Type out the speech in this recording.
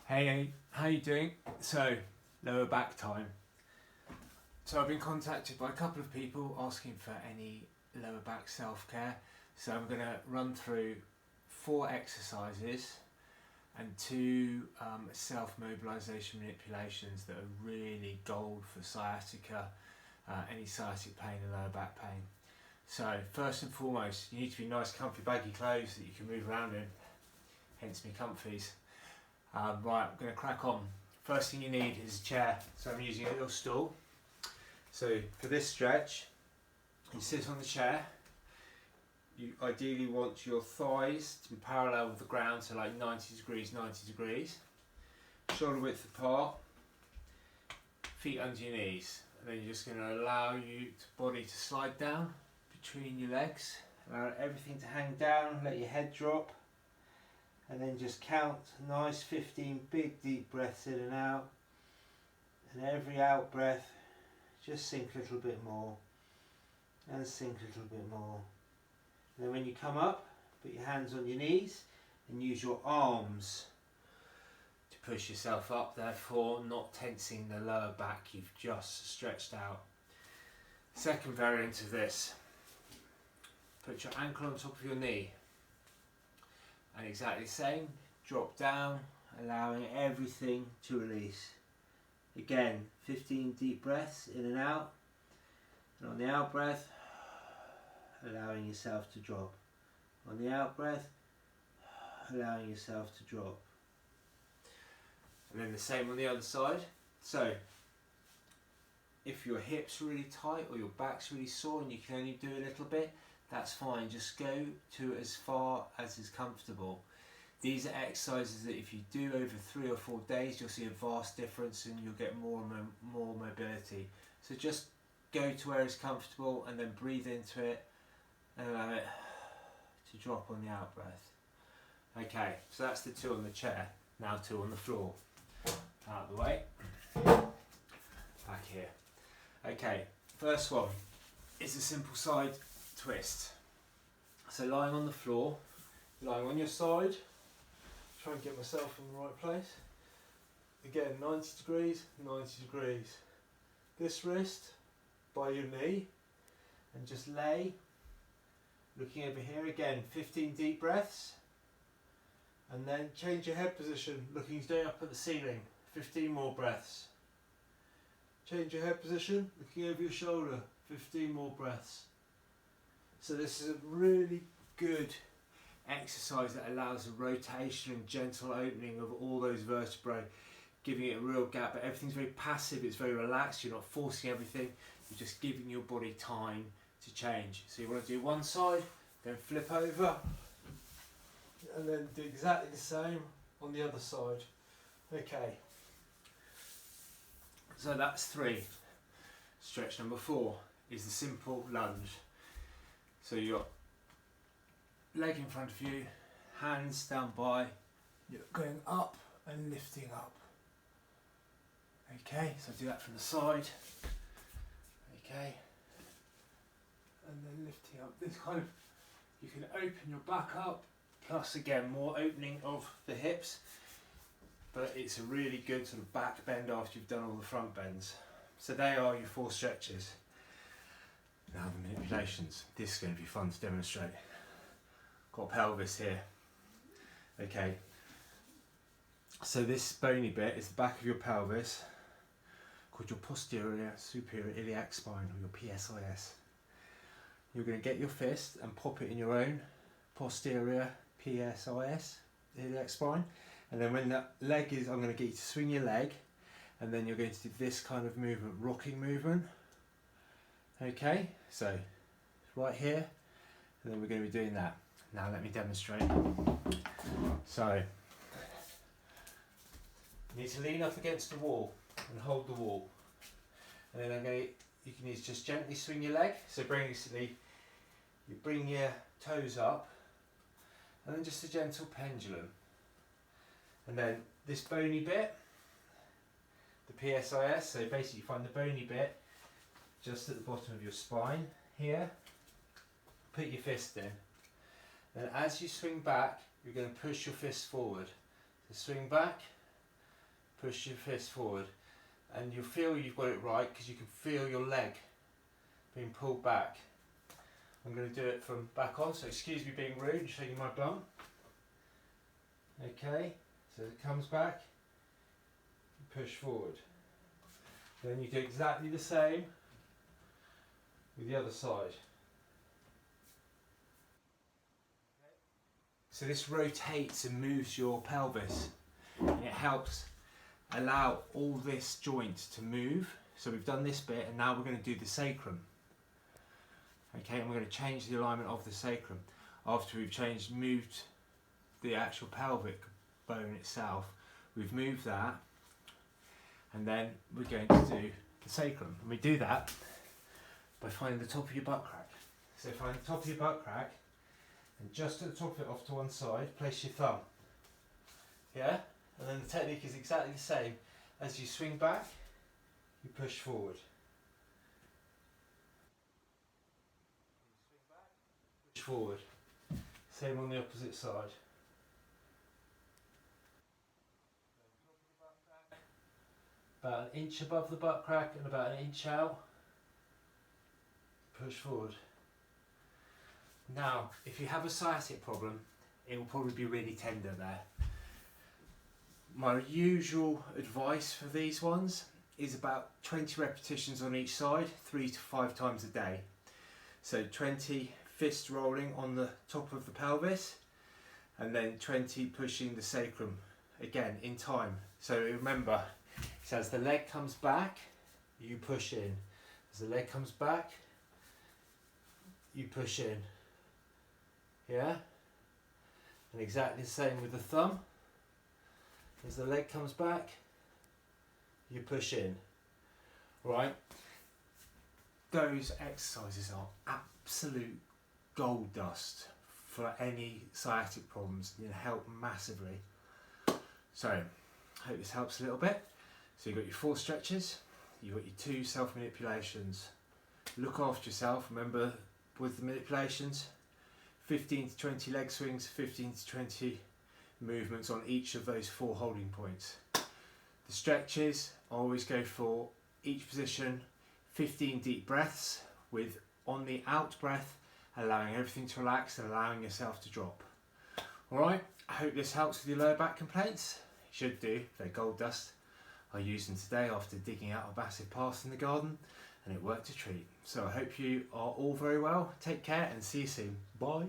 Hey, how you doing? So, lower back time. So I've been contacted by a couple of people asking for any lower back self-care. So I'm going to run through 4 exercises and 2 self-mobilization manipulations that are really gold for sciatica, any sciatic pain and lower back pain. So first and foremost, you need to be nice comfy baggy clothes that you can move around in, hence me comfies. Right, I'm going to crack on. First thing you need is a chair. So I'm using a little stool. So for this stretch, you sit on the chair. You ideally want your thighs to be parallel with the ground, so like 90 degrees, 90 degrees. Shoulder width apart, feet under your knees. And then you're just going to allow your body to slide down between your legs. Allow everything to hang down, let your head drop. And then just count nice 15 big deep breaths in and out, and every out breath just sink a little bit more and sink a little bit more. And then when you come up, put your hands on your knees and use your arms to push yourself up, therefore not tensing the lower back you've just stretched out. Second variant of this, put your ankle on top of your knee. And exactly the same, drop down, allowing everything to release. Again, 15 deep breaths in and out. And on the out breath, allowing yourself to drop. On the out breath, allowing yourself to drop. And then the same on the other side. So, if your hips are really tight or your back's really sore and you can only do a little bit, that's fine, just go to as far as is comfortable. These are exercises that if you do over 3 or 4 days, you'll see a vast difference and you'll get more mobility. So just go to where it's comfortable and then breathe into it and allow it to drop on the out breath. Okay, so that's the 2 on the chair. Now 2 on the floor. Out of the way. Back here. Okay, first one is a simple side twist. So lying on the floor, lying on your side, try and get myself in the right place. Again, 90 degrees, 90 degrees. This wrist by your knee and just lay, looking over here again, 15 deep breaths. And then change your head position, looking straight up at the ceiling, 15 more breaths. Change your head position, looking over your shoulder, 15 more breaths. So this is a really good exercise that allows a rotation and gentle opening of all those vertebrae, giving it a real gap, but everything's very passive, it's very relaxed, you're not forcing everything, you're just giving your body time to change. So you want to do one side, then flip over, and then do exactly the same on the other side. Okay, so that's 3. Stretch number 4 is the simple lunge. So your leg in front of you, hands down by, you're going up and lifting up. Okay, so do that from the side. Okay, and then lifting up. This kind of, you can open your back up, plus again more opening of the hips, but it's a really good sort of back bend after you've done all the front bends. So they are your 4 stretches. Now the manipulations. This is going to be fun to demonstrate. Got pelvis here. Okay. So this bony bit is the back of your pelvis, called your posterior superior iliac spine, or your PSIS. You're going to get your fist and pop it in your own posterior PSIS, iliac spine. And then when that leg is, I'm going to get you to swing your leg, and then you're going to do this kind of movement, rocking movement. Okay, so right here, and then we're going to be doing that. Now let me demonstrate. So, you need to lean up against the wall and hold the wall. And then you can just gently swing your leg. So basically, you bring your toes up, and then just a gentle pendulum. And then this bony bit, the PSIS, so basically you find the bony bit just at the bottom of your spine here. Put your fist in. Then as you swing back, you're going to push your fist forward. So swing back push your fist forward, and you'll feel you've got it right because you can feel your leg being pulled back. I'm going to do it from back on, so excuse me being rude, show you my bum. Okay, so it comes back, you push forward. Then you do exactly the same with the other side. So this rotates and moves your pelvis, and it helps allow all this joint to move. So we've done this bit, and now we're going to do the sacrum. Okay, and we're going to change the alignment of the sacrum. After we've moved the actual pelvic bone itself, we've moved that, and then we're going to do the sacrum. And we do that by finding the top of your butt crack. So find the top of your butt crack, and just at the top of it off to one side, place your thumb. Yeah? And then the technique is exactly the same. As you swing back, you push forward. Push forward. Same on the opposite side. About an inch above the butt crack and about an inch out. Push forward. Now, if you have a sciatic problem, it will probably be really tender there. My usual advice for these ones is about 20 repetitions on each side, 3 to 5 times a day. So 20 fist rolling on the top of the pelvis, and then 20 pushing the sacrum, again in time. So remember, so as the leg comes back, you push in. As the leg comes back, you push in. Yeah? And exactly the same with the thumb. As the leg comes back, you push in. Right? Those exercises are absolute gold dust for any sciatic problems. They help massively. So, I hope this helps a little bit. So you've got your 4 stretches, you've got your 2 self-manipulations. Look after yourself, remember with the manipulations, 15 to 20 leg swings, 15 to 20 movements on each of those 4 holding points. The stretches, I always go for each position 15 deep breaths, with on the out breath allowing everything to relax and allowing yourself to drop. Alright, I hope this helps with your lower back complaints. It should do, they're gold dust. I used them today after digging out a massive path in the garden, and it worked a treat. So I hope you are all very well. Take care and see you soon. Bye.